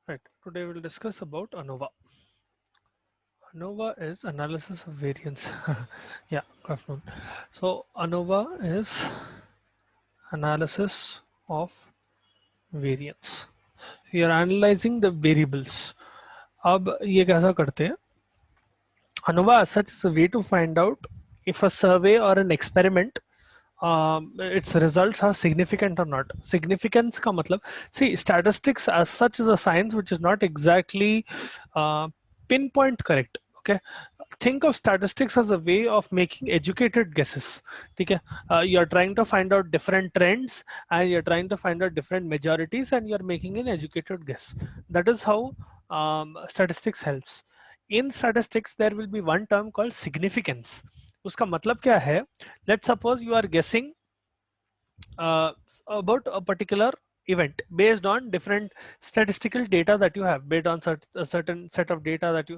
Right. Today we'll discuss about ANOVA. ANOVA is analysis of variance. Yeah, good afternoon. So ANOVA is analysis of variance. We are analyzing the variables. अब ये कैसा करते हैं? ANOVA as such is a way to find out if a survey or an experiment its results are significant or not. Significance का मतलब, see, statistics as such is a science which is not exactly pinpoint correct. Okay, think of statistics as a way of making educated guesses. Okay, you're trying to find out different trends and you're trying to find out different majorities and you're making an educated guess. That is how statistics helps. In statistics there will be one term called significance. उसका मतलब क्या है? Let's suppose you are guessing uh, about a particular event based on different statistical data that you have. Based on a certain set of data that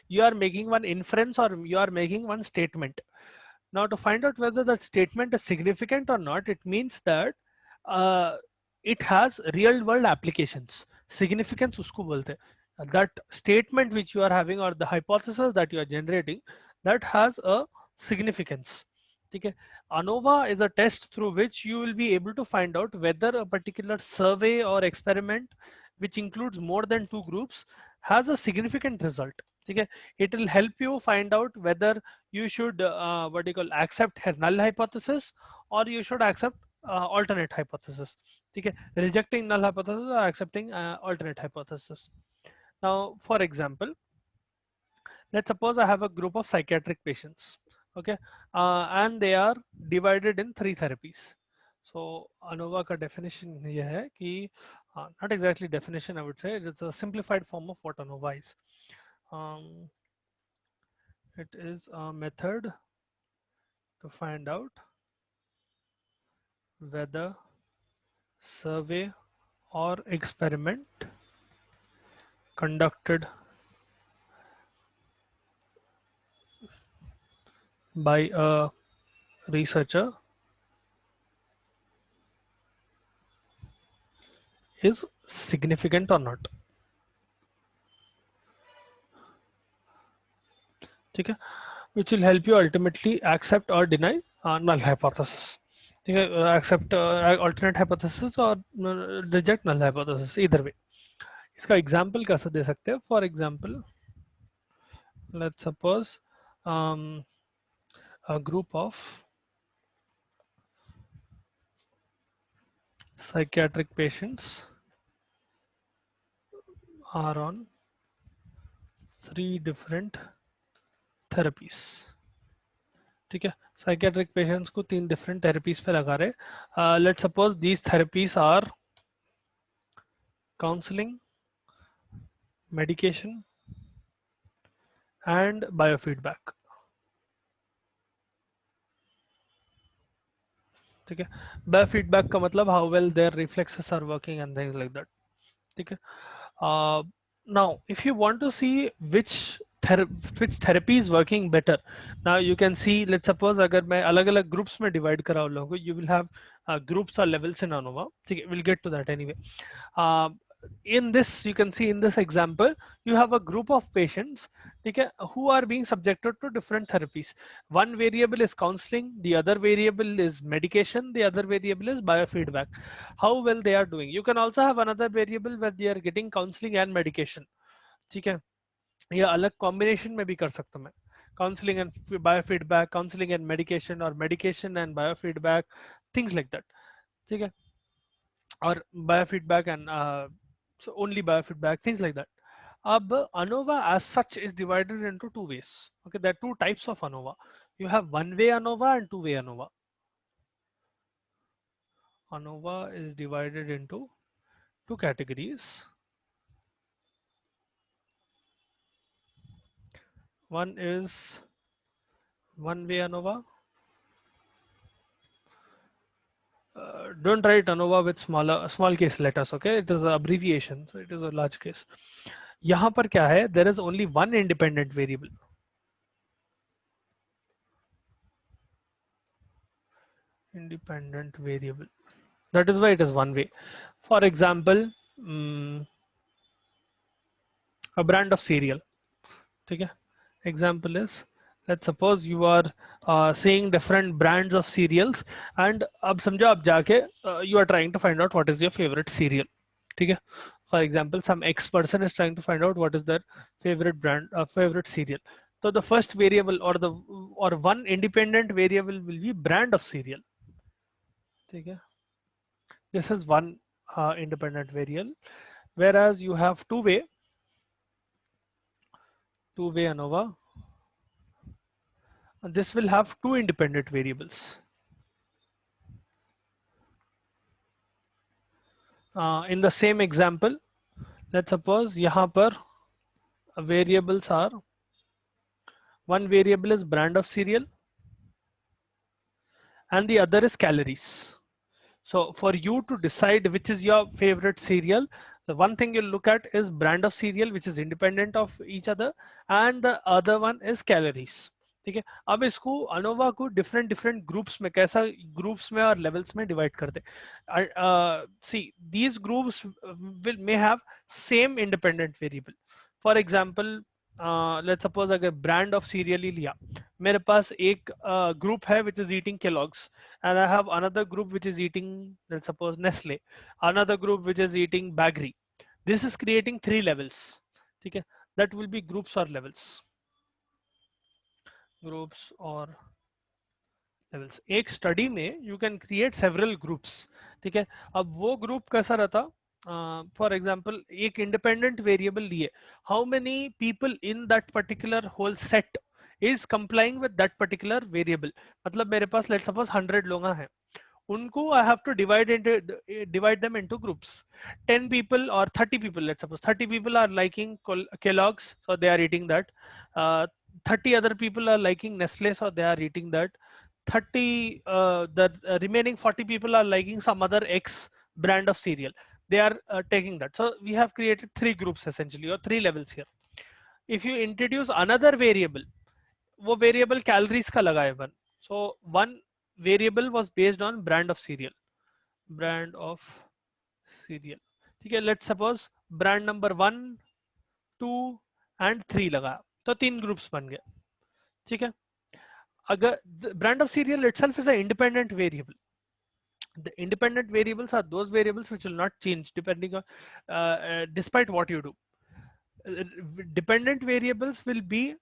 you are making one inference or you are making one statement. Now to find out whether that statement is significant or not, it means that uh, it has real world applications. Significance usko bolte hain. That statement which you are having or the hypothesis that you are generating, that has a significance. Okay. ANOVA is a test through which you will be able to find out whether a particular survey or experiment, which includes more than two groups, has a significant result. Okay. It will help you find out whether you should what do you call, accept a null hypothesis or you should accept alternate hypothesis. Okay. Rejecting null hypothesis or accepting alternate hypothesis. Now, for example, let's suppose I have a group of psychiatric patients. Okay, and they are divided in three therapies. So ANOVA का definition ये है कि not exactly definition, I would say it's a simplified form of what ANOVA is. um, it is a method to find out whether survey or experiment conducted by a researcher is significant or not. ठीक है, which will help you ultimately accept or deny null hypothesis. ठीक है, accept alternate hypothesis or reject null hypothesis, either way. इसका example कैसे दे सकते हैं? For example, let's suppose a group of psychiatric patients are on 3 different therapies. ठीक है, psychiatric patients को 3 different therapies पे लगा रहे. Let's suppose these therapies are counselling, medication and biofeedback. ठीक है, biofeedback का मतलब how well their reflexes are working and things like that. ठीक है, now if you want to see which therapy is working better, now you can see, let's suppose अगर मैं अलग अलग groups में divide करा उन लोगों को, you will have groups or levels in ANOVA. ठीक है, we'll get to that anyway. In this, you can see in this example, you have a group of patients, okay, who are being subjected to different therapies. One variable is counseling, the other variable is medication, the other variable is biofeedback. How well they are doing. You can also have another variable where they are getting counseling and medication. ठीक है, ये अलग combination में भी कर सकता हूँ मैं. Counseling and biofeedback, counseling and medication, or medication and biofeedback, things like that. ठीक है, or biofeedback and so only biofeedback, things like that. ANOVA as such is divided into two ways. Okay, there are two types of ANOVA. You have one-way ANOVA and two-way ANOVA. ANOVA is divided into two categories. One is one-way ANOVA. Don't write ANOVA with small case letters. Okay, it is an abbreviation, so it is a large case. यहाँ पर क्या है? There is only one independent variable. Independent variable. That is why it is one way. For example, a brand of cereal. ठीक है, example is, let's suppose you are seeing different brands of cereals, and अब समझो आप जाके you are trying to find out what is your favorite cereal. ठीक है, for example some X person is trying to find out what is their favorite brand, favorite cereal. So the first variable or one independent variable will be brand of cereal. ठीक है, this is one independent variable, whereas you have two-way ANOVA, and this will have two independent variables. In the same example, let's suppose यहाँ पर variables are, one variable is brand of cereal and the other is calories. So for you to decide which is your favorite cereal, the one thing you'll look at is brand of cereal, which is independent of each other, and the other one is calories. ठीक है, अब इसको ANOVA को different different groups में कैसा, groups में और levels में डिवाइड करते see these groups will may have same independent variable. For example let's suppose अगर ब्रांड ऑफ सीरियल ही लिया, मेरे पास एक ग्रुप है which is eating Kellogg's, and I have another group which is eating, let's suppose, Nestle, another group which is eating Bagri. This is creating three levels. ठीक है, that will be groups or levels. Groups or levels. एक study में you can create several groups. ठीक है, अब वो group कैसा रहता, फॉर एग्जाम्पल एक इंडिपेंडेंट वेरिएबल लिए, how many people in that particular whole set is complying with that particular variable. मतलब मेरे पास लेट्स सपोज 100 लोग हैं, उनको I have to divide them into groups. 10 people or 30 people, let's suppose 30 people are liking Kellogg's, so they are eating that. 30 other people are liking Nestle, so they are eating that. 30 the remaining 40 people are liking some other X brand of cereal, they are taking that. So we have created three groups essentially, or three levels here. If you introduce another variable, वो variable calories का लगाए one, so one variable was based on brand of cereal, brand of cereal. ठीक है, let's suppose brand number 1, 2 and 3 लगाया, तो तीन groups बन गए. ठीक है, अगर brand of cereal itself is an independent variable. The independent variables are those variables which will not change depending on despite what you do. Dependent variables will be,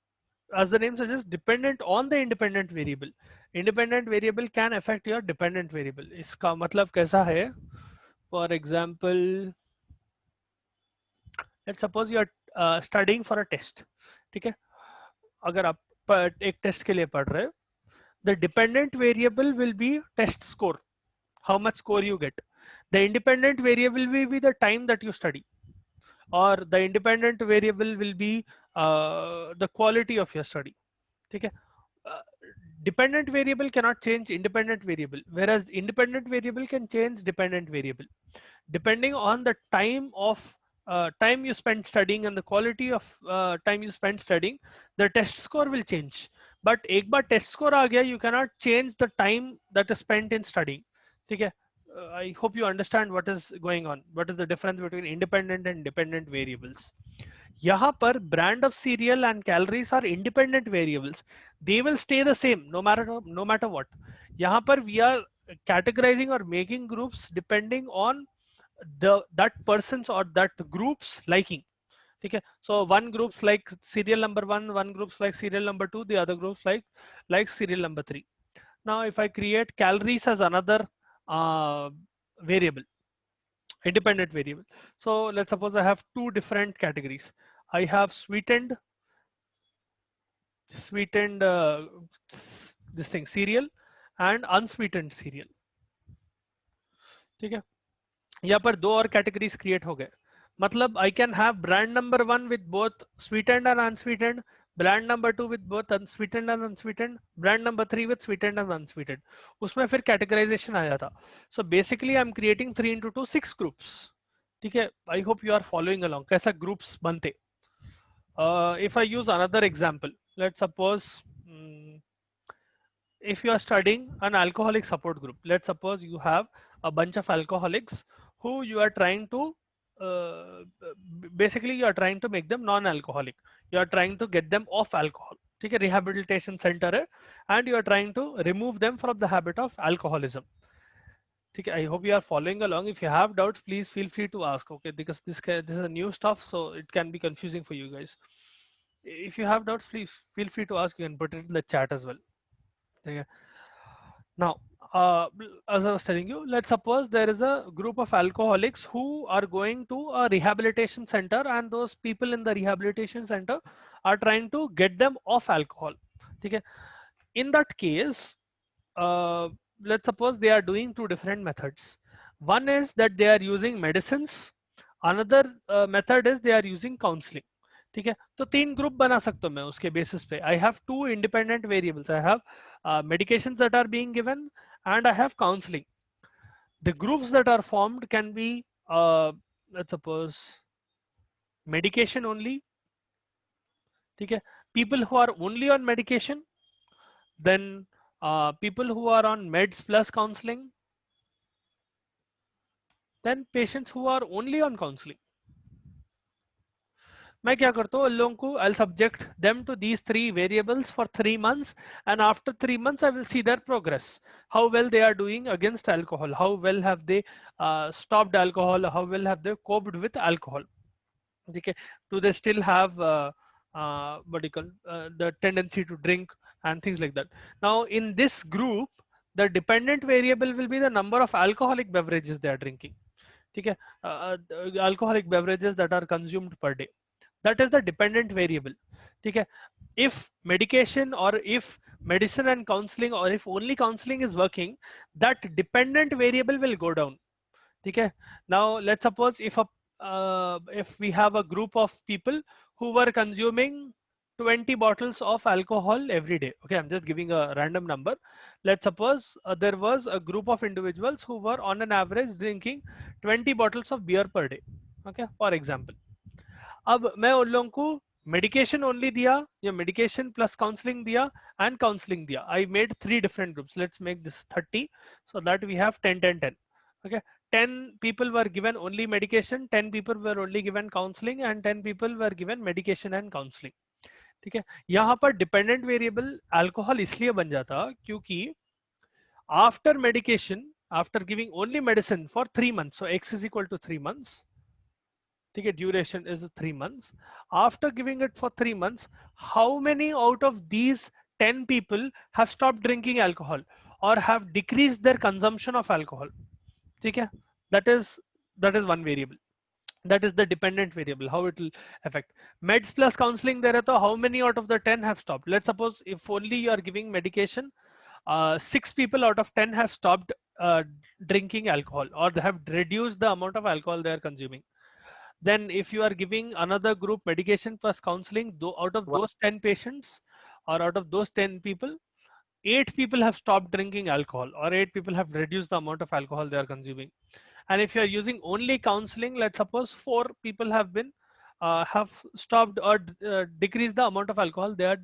as the name suggests, dependent on the independent variable. Independent variable can affect your dependent variable. इसका मतलब कैसा है? For example, let's suppose you are studying for a test. ठीक है, अगर आप एक test के लिए पढ़ रहे हो, the dependent variable will be test score, how much score you get. The independent variable will be the time that you study, or the independent variable will be the quality of your study. ठीक है, dependent variable cannot change independent variable, whereas independent variable can change dependent variable depending on the time you spend studying and the quality of time you spend studying. The test score will change, but एक बार test score आ गया, you cannot change the time that is spent in studying. ठीक है, I hope you understand what is going on, what is the difference between independent and dependent variables. यहाँ पर brand of cereal and calories are independent variables. They will stay the same no matter what. यहाँ पर we are categorizing or making groups depending on that person's or that group's liking. ठीक है, so one groups like serial number 1, one groups like serial number 2, the other groups like serial number 3. Now if I create calories as another variable, independent variable, so let's suppose I have two different categories. I have sweetened this thing cereal and unsweetened cereal. ठीक है, यहाँ पर दो और categories create हो गए. मतलब I can have brand number 1 with both sweetened and unsweetened, brand number 2 with both unsweetened and unsweetened, brand number 3 with sweetened and unsweetened. उसमें फिर कैटेगराइजेशन आया था. So basically I'm creating 3 into 2 6 groups. ठीक है, I hope you are following along कैसा groups बनते. If I use another example, let's suppose if you are studying an alcoholic support group, let's suppose you have a bunch of alcoholics who you are trying to basically you are trying to make them non-alcoholic, you are trying to get them off alcohol. ठीक है, rehabilitation center है, and you are trying to remove them from the habit of alcoholism. ठीक है, I hope you are following along. If you have doubts, please feel free to ask. Okay, because this is a new stuff, so it can be confusing for you guys. If you have doubts, please feel free to ask. You can put it in the chat as well. ठीक है. Now, as I was telling you, let's suppose there is a group of alcoholics who are going to a rehabilitation center, and those people in the rehabilitation center are trying to get them off alcohol. Okay? In that case, uh, let's suppose they are doing two different methods. One is that they are using medicines. Another method is they are using counseling. ठीक है, तो तीन group बना सकता हूँ मैं उसके basis पे. I have two independent variables. I have medications that are being given, and I have counseling. The groups that are formed can be, let's suppose, medication only. ठीक है, people who are only on medication, then people who are on meds plus counseling, then patients who are only on counseling. मैं क्या करता हूँ, लोगों को I'll subject them to these three variables for 3 months, and after 3 months I will see their progress, how well they are doing against alcohol, how well have they stopped alcohol, how well have they coped with alcohol. Okay, do they still have what do you call, the tendency to drink and things like that. Now in this group, the dependent variable will be the number of alcoholic beverages they are drinking. Okay, alcoholic beverages that are consumed per day, that is the dependent variable. ठीक है, if medication or if medicine and counseling, or if only counseling is working, that dependent variable will go down. ठीक है, now let's suppose if we have a group of people who were consuming 20 bottles of alcohol every day. Okay, I'm just giving a random number. Let's suppose there was a group of individuals who were on an average drinking 20 bottles of beer per day. Okay, for example. अब मैं उन लोगों को medication only दिया या medication plus counselling दिया and counselling दिया. I made 3 different groups. Let's make this 30 so that we have 10 10 10. Okay, 10 people were given only medication, 10 people were only given counseling, and 10 people were given medication and counseling. ठीक है, यहाँ पर dependent variable alcohol इसलिए बन जाता क्योंकि after medication, after giving only medicine for 3 months, so x is equal to 3 months. ठीक है, duration is 3 months. After giving it for 3 months, how many out of these 10 people have stopped drinking alcohol or have decreased their consumption of alcohol? ठीक है, that is one variable. That is the dependent variable, how it will affect. Meds plus counseling there, so how many out of the 10 have stopped? Let's suppose if only you are giving medication, 6 people out of 10 have stopped drinking alcohol, or they have reduced the amount of alcohol they are consuming. Then if you are giving another group medication plus counseling, out of those 10 patients, or out of those 10 people, 8 people have stopped drinking alcohol, or 8 people have reduced the amount of alcohol they are consuming. And if you are using only counseling, let's suppose 4 people have stopped or decreased the amount of alcohol they are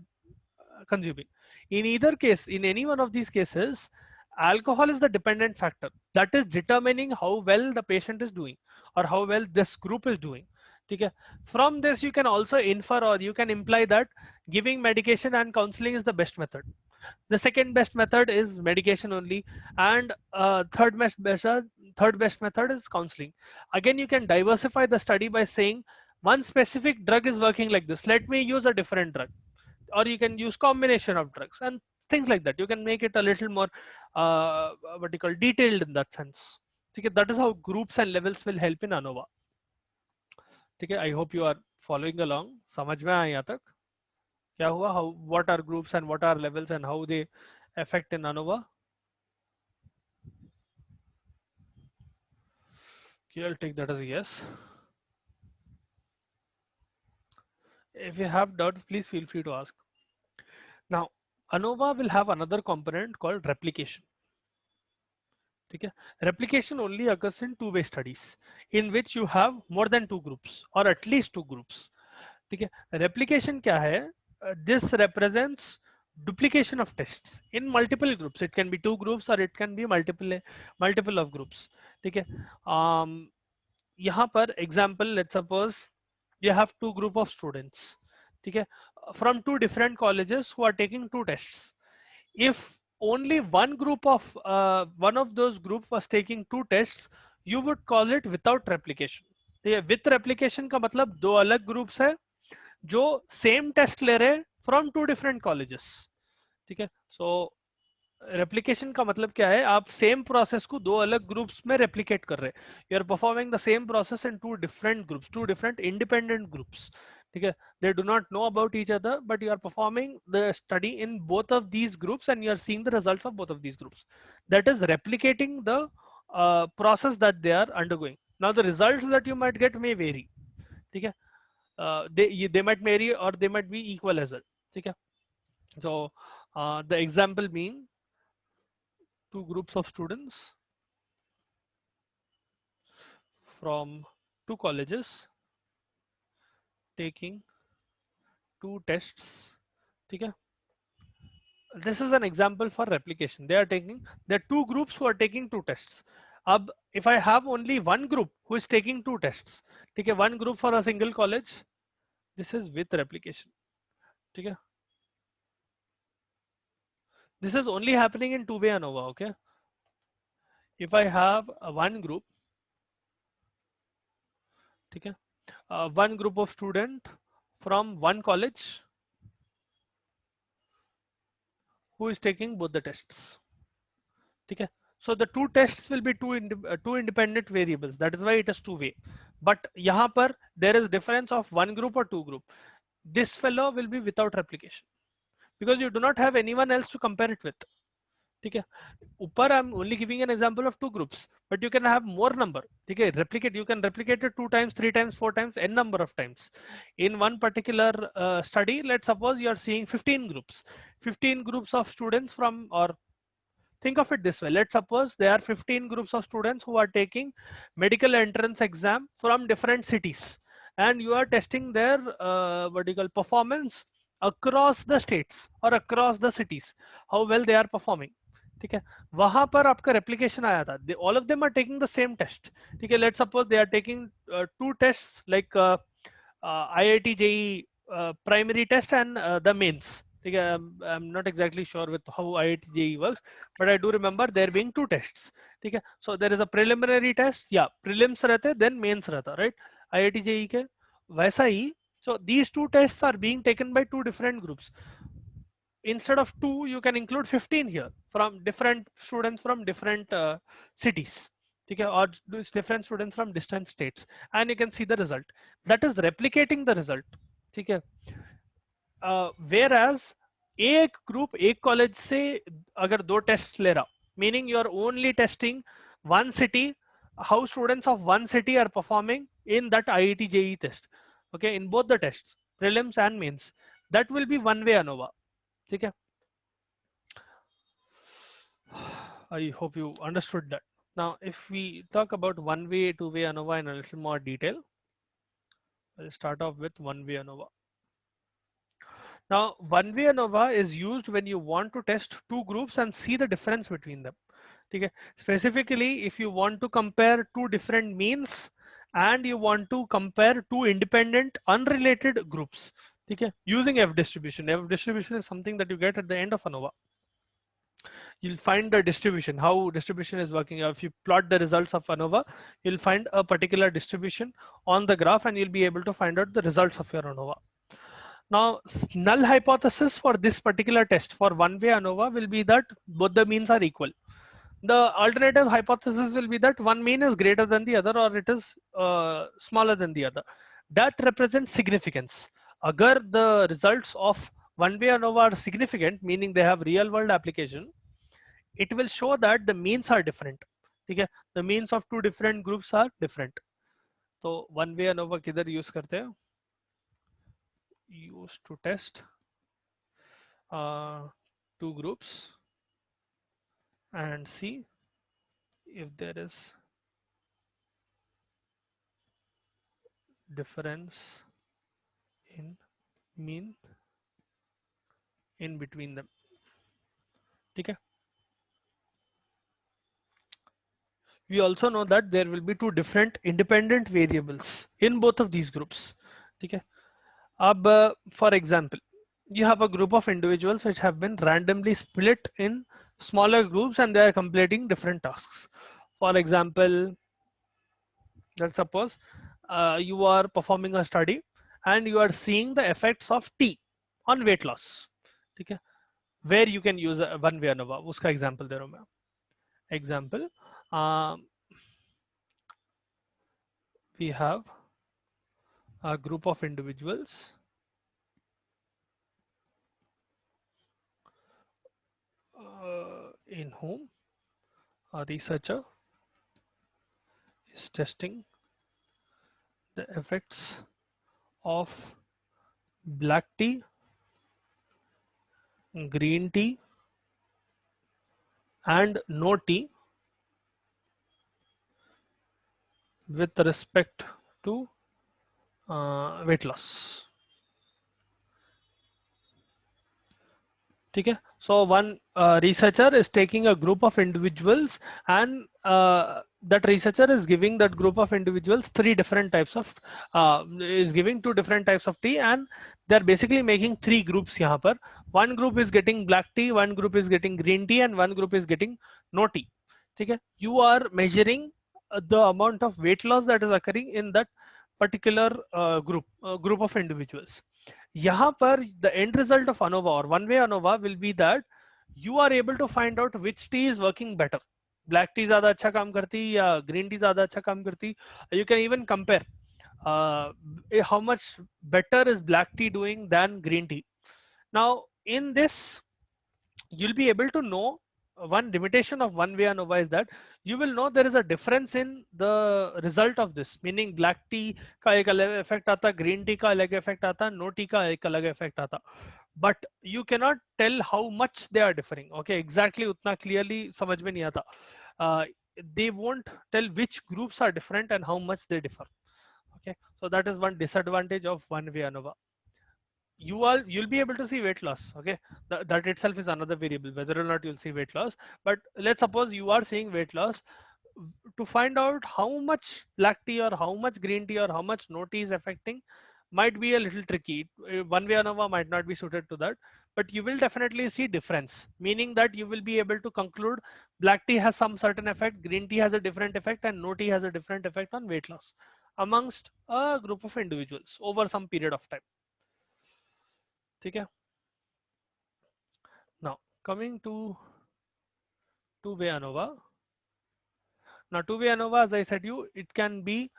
consuming. In either case, in any one of these cases, alcohol is the dependent factor that is determining how well the patient is doing, or how well this group is doing. Okay, from this you can also infer, or you can imply that giving medication and counseling is the best method. The second best method is medication only, and third best method is counseling. Again, you can diversify the study by saying one specific drug is working like this, let me use a different drug, or you can use combination of drugs and things like that. You can make it a little more what you call detailed in that sense. Okay, that is how groups and levels will help in ANOVA. ठीक है, I hope you are following along. समझ में आया यहाँ तक क्या हुआ? How, what are groups and what are levels and how they affect in ANOVA? Okay, I'll take that as a yes. If you have doubts, please feel free to ask. Now, ANOVA will have another component called replication. ठीक है, replication only occurs in two-way studies in which you have more than 2 groups or at least 2 groups. ठीक है, replication क्या है? This represents duplication of tests in multiple groups. It can be 2 groups or it can be multiple of groups. ठीक है, यहाँ पर example, let's suppose you have two group of students, ठीक है, from two different colleges who are taking two tests. If only one of those group was taking two tests, you would call it without replication. ठीक है, with replication का मतलब दो अलग groups है जो सेम टेस्ट ले रहे हैं फ्रॉम टू डिफरेंट कॉलेजेस, ठीक है। सो रेप्लिकेशन का मतलब क्या है, आप सेम प्रोसेस को दो अलग ग्रुप्स में रेप्लिकेट कर रहे हैं, you are performing the same process in two different groups, two different independent groups, ठीक है। They do not know about each other but you are performing the study in both of these groups and you are seeing the results of both of these groups, that is replicating the process that they are undergoing. Now the results that you might get may vary, ठीक है, they might vary or they might be equal as well, ठीक है। So the example being two groups of students from two colleges taking two tests, ठीक है। This is an example for replication. There are two groups who are taking two tests. अब if I have only one group who is taking two tests, ठीक है, one group for a single college, this is with replication, ठीक है। This is only happening in two-way ANOVA, okay। If I have one group, ठीक है, one group of student from one college who is taking both the tests, ठीक है। So the two tests will be two independent variables, that is why it is two way. But यहाँ पर there is difference of one group or two group. This fellow will be without replication because you do not have anyone else to compare it with, ठीक है। ऊपर I'm only giving an example of two groups, but you can have more number, ठीक है। Replicate, you can replicate it 2 times, 3 times, 4 times, n number of times. In one particular study, let's suppose you are seeing 15 groups, 15 groups of students from, or think of it this way, let's suppose there are 15 groups of students who are taking medical entrance exam from different cities, and you are testing their what do you call performance across the states or across the cities, how well they are performing, ठीक है। वहां पर आपका replication आया था, all of them are taking the same test, ठीक है। Let's suppose they are taking two test like IIT JEE primary test and the mains, ठीक है। I'm not exactly sure with how IIT JEE works, but I do remember there being two tests, ठीक है। So there is a preliminary test, yeah, prelims रहते, then mains रहता, right, IIT JEE के वैसा ही। So these two tests are being taken by two different groups. Instead of two, you can include 15 here from different students from different cities, ठीक है, or different students from distant states, and you can see the result. That is replicating the result, ठीक है। Whereas एक group एक college से अगर दो test ले रहा, meaning you are only testing one city, how students of one city are performing in that IIT JEE test, okay, in both the tests, prelims and mains, that will be one way ANOVA, ठीक है। I hope you understood that. Now, if we talk about one-way, two-way ANOVA in a little more detail, I'll start off with one-way ANOVA. Now, one-way ANOVA is used when you want to test two groups and see the difference between them. Okay? Specifically, if you want to compare two different means and you want to compare two independent, unrelated groups, okay? Using F distribution. F distribution is something that you get at the end of ANOVA. You'll find the distribution, how distribution is working. If you plot the results of ANOVA, you'll find a particular distribution on the graph and you'll be able to find out the results of your ANOVA. Now, null hypothesis for this particular test for one-way ANOVA will be that both the means are equal. The alternative hypothesis will be that one mean is greater than the other or it is smaller than the other. That represents significance. Agar the results of one-way ANOVA are significant, meaning they have real-world application, it will show that the means are different, ठीक है। The means of two different groups are different. तो one way ANOVA किधर use करते हैं, use to test two groups and see if there is difference in mean in between them, ठीक है। we also know that there will be two different independent variables in both of these groups. Okay. For example, you have a group of individuals which have been randomly split in smaller groups and they are completing different tasks. For example, let's suppose you are performing a study and you are seeing the effects of tea on weight loss. Okay. Where you can use a one way ANOVA. उसका example दे रहा हूँ मैं. Example, we have a group of individuals in whom a researcher is testing the effects of black tea, green tea, and no tea with respect to weight loss. Okay, so one researcher is taking a group of individuals and that researcher is giving that group of individuals three different types of is giving two different types of tea and they're basically making three groups here. One group is getting black tea, one group is getting green tea and one group is getting no tea. Okay, you are measuring the amount of weight loss that is occurring in that particular group of individuals. यहाँ पर the end result of ANOVA or one way ANOVA will be that you are able to find out which tea is working better. Black tea ज़्यादा अच्छा काम करती या green tea ज़्यादा अच्छा काम करती. You can even compare how much better is black tea doing than green tea. Now in this you'll be able to know one limitation of one way ANOVA is that you will know there is a difference in the result of this, meaning black tea का एक अलग effect आता, green tea का अलग effect आता, no tea का एक अलग effect आता, but you cannot tell how much they are differing. Okay, exactly उतना clearly समझ में नहीं आता. They won't tell which groups are different and how much they differ. Okay, so that is one disadvantage of one way ANOVA. You'll be able to see weight loss. Okay, that itself is another variable whether or not you'll see weight loss. But let's suppose you are seeing weight loss, to find out how much black tea or how much green tea or how much no tea is affecting might be a little tricky. One way ANOVA might not be suited to that, but you will definitely see difference, meaning that you will be able to conclude black tea has some certain effect, green tea has a different effect and no tea has a different effect on weight loss amongst a group of individuals over some period of time. Okay. Now coming to two-way ANOVA. Now two-way ANOVA, as I said you, it can be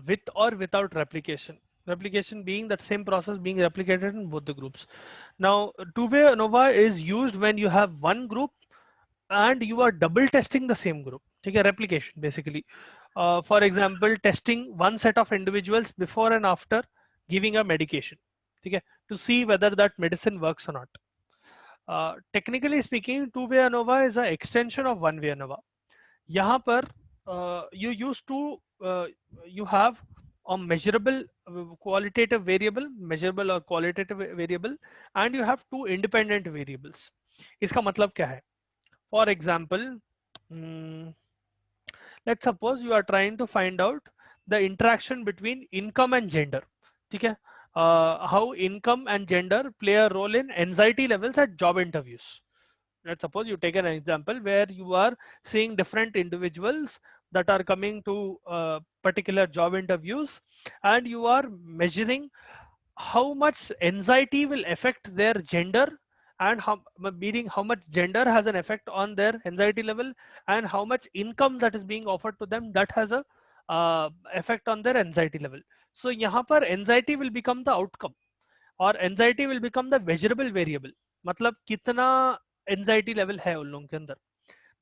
with or without replication. Replication being that same process being replicated in both the groups. Now two-way ANOVA is used when you have one group and you are double testing the same group. Okay, replication basically. For example, testing one set of individuals before and after giving a medication. Okay, to see whether that medicine works or not. Technically speaking, two-way ANOVA is an extension of one-way ANOVA. यहाँ पर you used to you have a measurable qualitative variable, measurable or qualitative variable, and you have two independent variables. इसका मतलब क्या है? For example, let's suppose you are trying to find out the interaction between income and gender. ठीक है? How income and gender play a role in anxiety levels at job interviews. Let's suppose you take an example where you are seeing different individuals that are coming to particular job interviews and you are measuring how much anxiety will affect their gender and how, meaning how much gender has an effect on their anxiety level and how much income that is being offered to them that has a effect on their anxiety level. So यहाँ पर anxiety will become the outcome और anxiety will become the measurable variable. मतलब कितना anxiety level है उन लोगों के अंदर.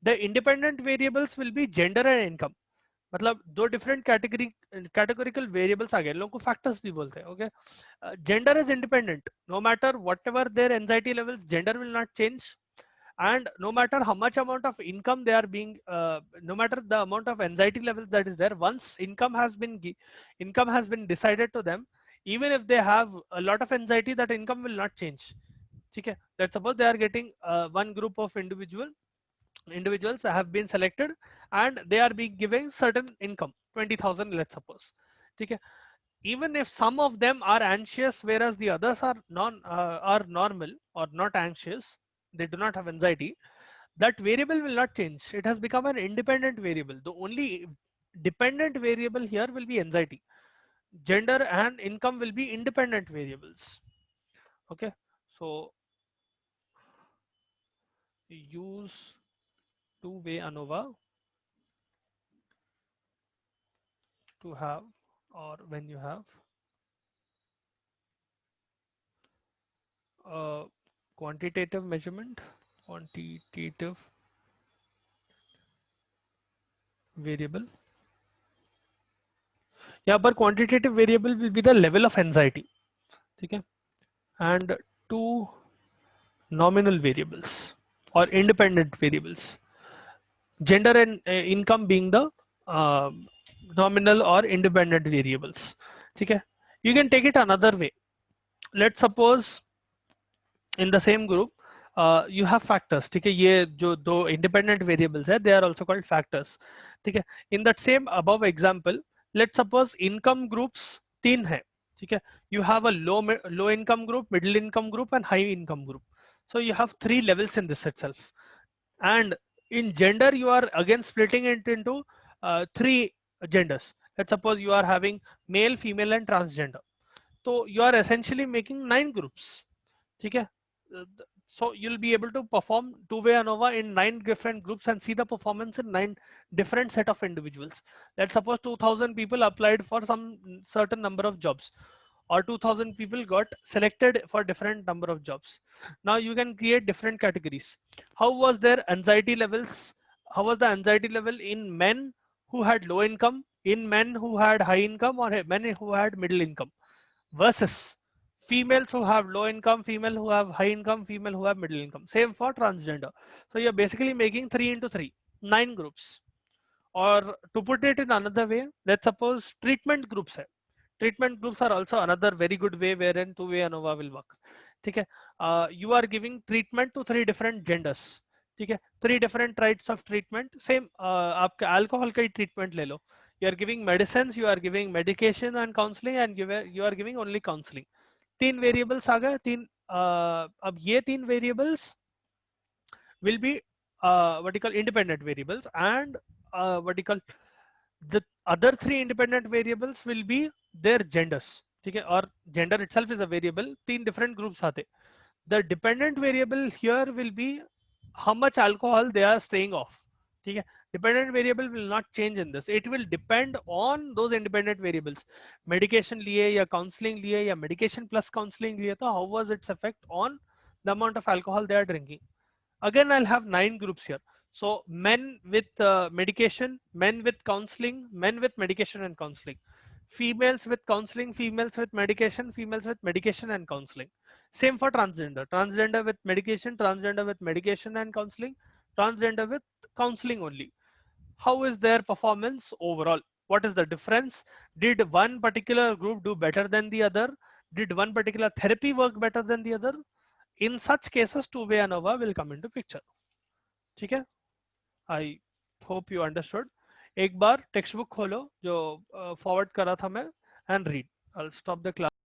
The independent variables will be gender and income. मतलब दो different categorical variables आ गए, लोगों को factors भी बोलते हैं. Okay, gender is independent. No matter whatever their anxiety levels, gender will not change. And no matter how much amount of income they are being, no matter the amount of anxiety levels that is there, once income has been decided to them, even if they have a lot of anxiety, that income will not change. Okay, let's suppose they are getting one group of individual individuals have been selected and they are being given certain income, 20,000 let's suppose. Okay, even if some of them are anxious whereas the others are are normal or not anxious, they do not have anxiety, that variable will not change. It has become an independent variable. The only dependent variable here will be anxiety. Gender and income will be independent variables. Okay, so use two-way ANOVA to have, or when you have a quantitative measurement, quantitative variable. Yeah, but quantitative variable will be the level of anxiety. Okay, and two nominal variables or independent variables, gender and income being the uh, nominal or independent variables. Okay, you can take it another way. Let's suppose in the same group you have factors. ठीक है, ये जो दो independent variables है, they are also called factors. ठीक है, in that same above example, let's suppose income groups तीन है. ठीक है, you have a low income group, middle income group and high income group. So you have three levels in this itself. And in gender you are again splitting it into three genders. Let's suppose you are having male, female and transgender. So you are essentially making 9 groups. Okay, so you'll be able to perform two-way ANOVA in 9 different groups and see the performance in 9 different set of individuals. Let's suppose 2000 people applied for some certain number of jobs, or 2000 people got selected for different number of jobs. Now you can create different categories. How was their anxiety levels? How was the anxiety level in men who had low income, in men who had high income, or men who had middle income, versus females who have low income, female who have high income, female who have middle income. Same for transgender. So you're basically making 3 into 3, 9 groups. Or to put it in another way, let's suppose treatment groups hai. Treatment groups are also another very good way wherein two-way ANOVA will work. ठीक है, you are giving treatment to 3 different genders. ठीक है, 3 different types of treatment. Same आपका alcohol का ही treatment ले लो. You are giving medicines, you are giving medication and counseling, and you are giving only counseling. 3 variables आ गए. 3 अब ये 3 variables will be what you call independent variables, and what you call the other 3 independent variables will be their genders. ठीक है, और gender itself is a variable. 3 different groups आते. The dependent variable here will be how much alcohol they are staying off. ठीक है, dependent variable will not change in this. It will depend on those independent variables. Medication लिए या counseling लिए या medication plus counseling लिए, तो how was its effect on the amount of alcohol they are drinking. Again I'll have 9 groups here. So men with medication, men with counseling, men with medication and counseling, females with counseling, females with medication, females with medication and counseling. Same for transgender, transgender with medication, transgender with medication and counseling, transgender with counseling only. How is their performance overall? What is the difference? Did one particular group do better than the other? Did one particular therapy work better than the other? In such cases two-way ANOVA will come into picture. ठीक है, I hope you understood. एक बार text book खोलो जो forward करा था मैं, and read. I will stop the class.